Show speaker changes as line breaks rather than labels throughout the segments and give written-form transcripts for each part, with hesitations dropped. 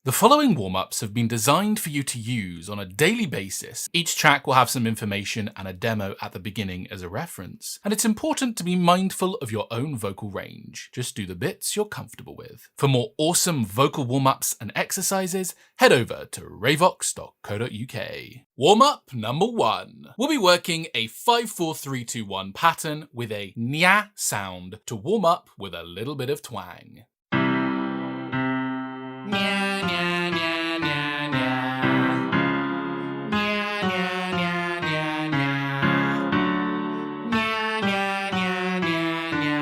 The following warm-ups have been designed for you to use on a daily basis. Each track will have some information and a demo at the beginning as a reference, and it's important to be mindful of your own vocal range. Just do the bits you're comfortable with. For more awesome vocal warm-ups and exercises, head over to ravox.co.uk. Warm-up number 1. We'll be working a 5-4-3-2-1 pattern with a nya sound to warm up with a little bit of twang. Nya, nya, nya, nya, nya. Nya, nya, nya, nya, nya. Nya, nya, nya, nya, nya.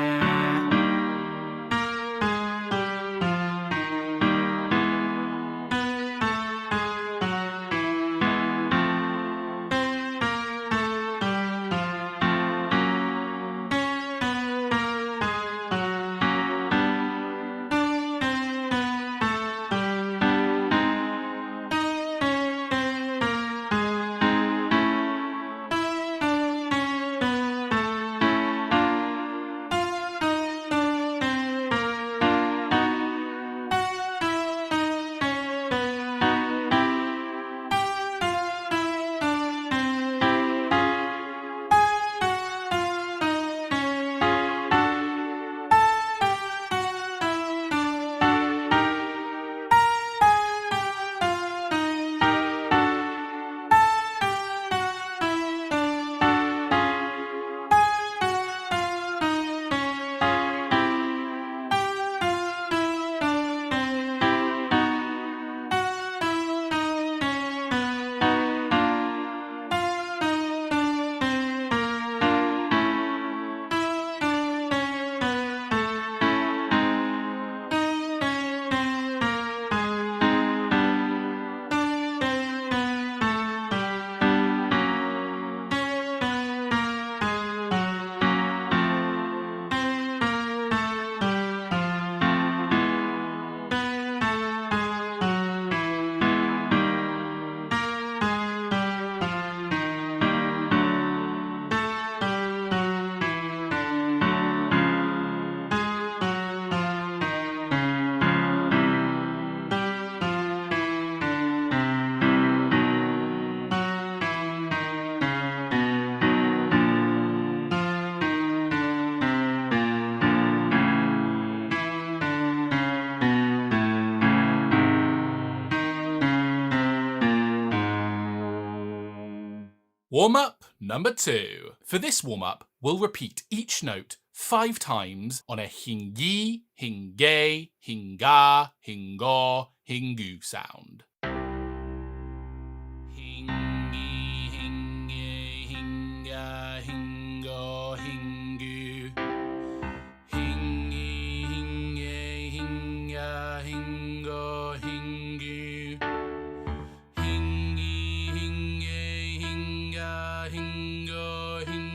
Warm-up number 2. For this warm-up, we'll repeat each note 5 times on a hingi, hinge, hinga, hingo, hingu sound. Hingi, hinge, hinga, hingo, hingu. Hingi, hinge, hinga, hingo, hingu. Hingi, hinge, hinga, hingo, hingu.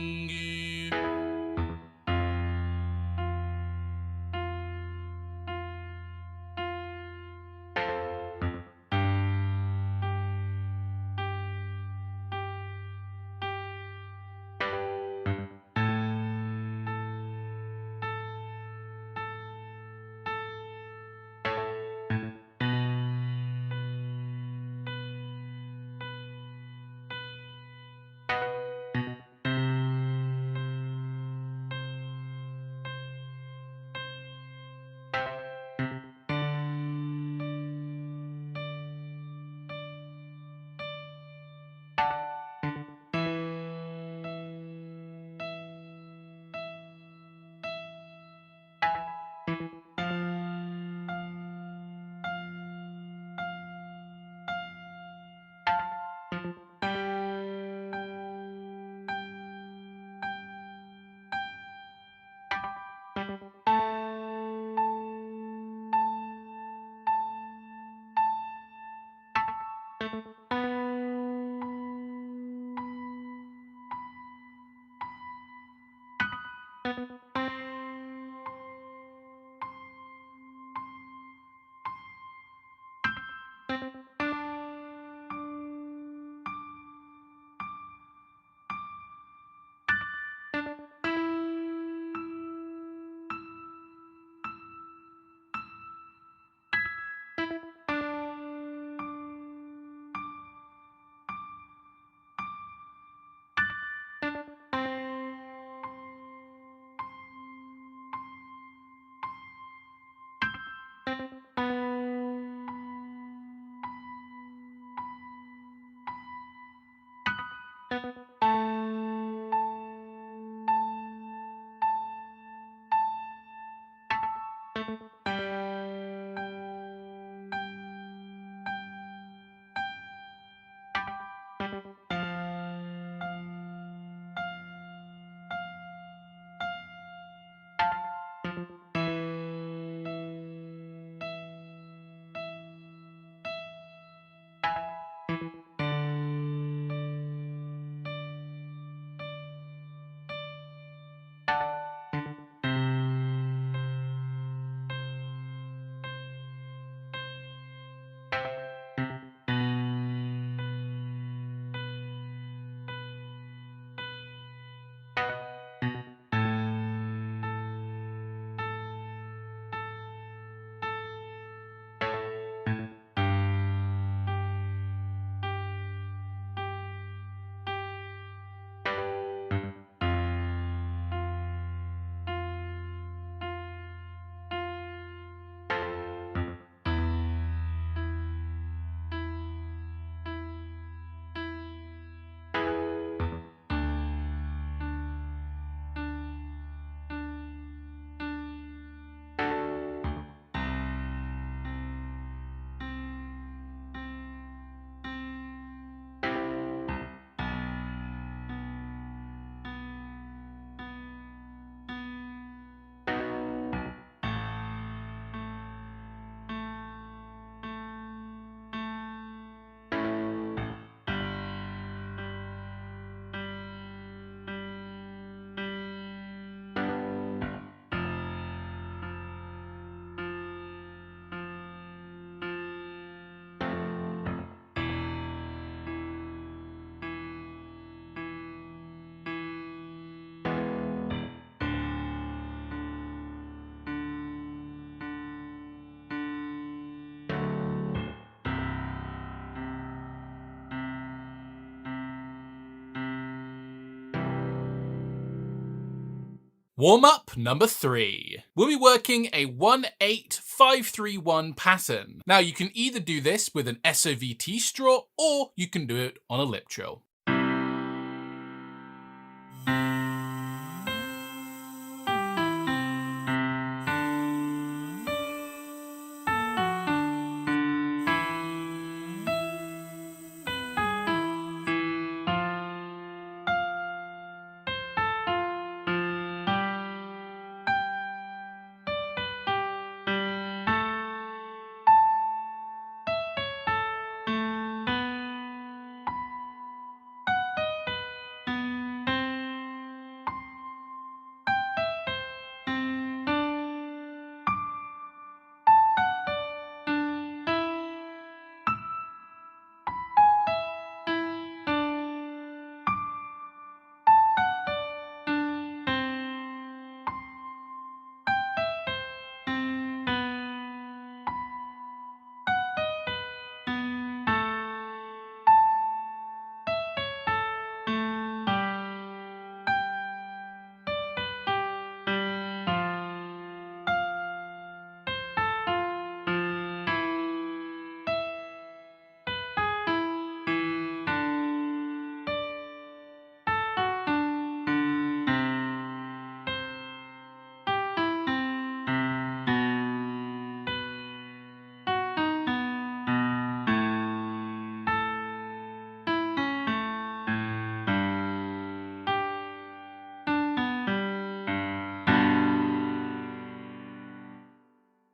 Warm-up number 3. We'll be working a 1-8-5-3-1 pattern. Now you can either do this with an SOVT straw or you can do it on a lip trill.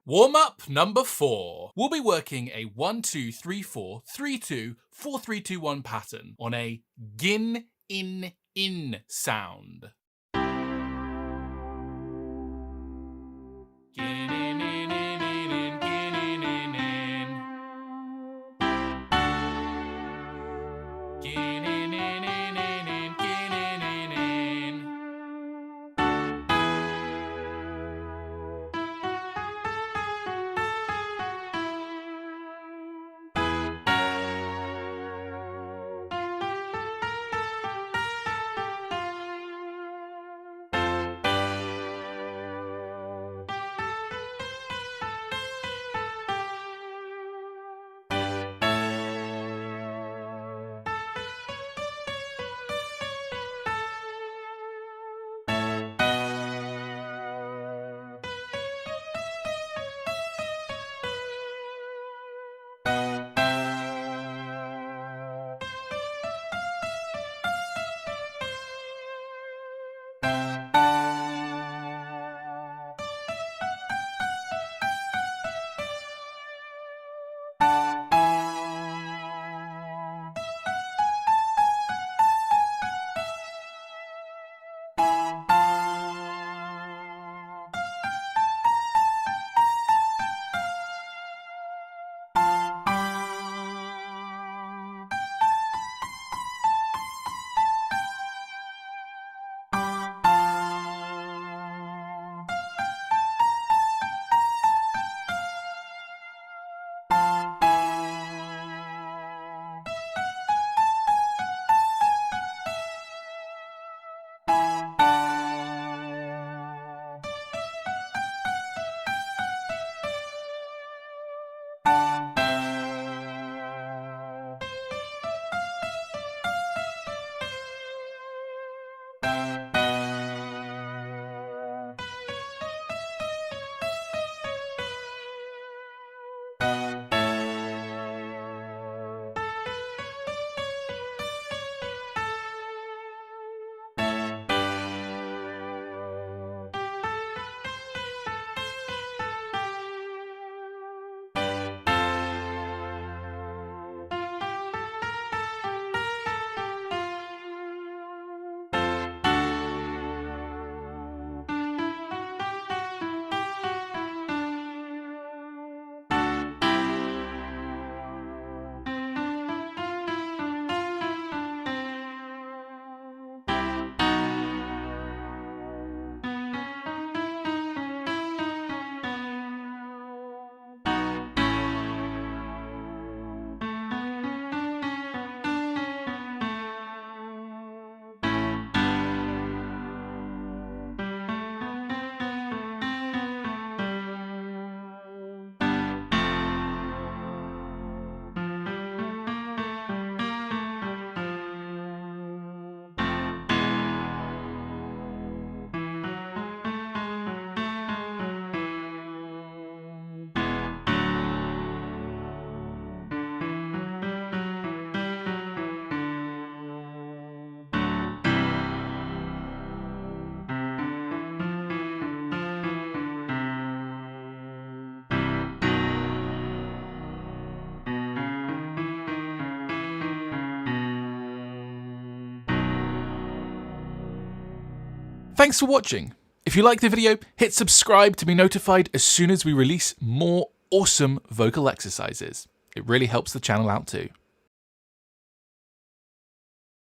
Warm-up number 4. We'll be working a 1-2-3-4-3-2-4-3-2-1 pattern on a gin-in-in sound. Gin-in-in-in-in-in, gin-in-in-in. Gin-in-in-in-in-in, gin-in-in-in. Thanks for watching. If you liked the video, hit subscribe to be notified as soon as we release more awesome vocal exercises. It really helps the channel out too.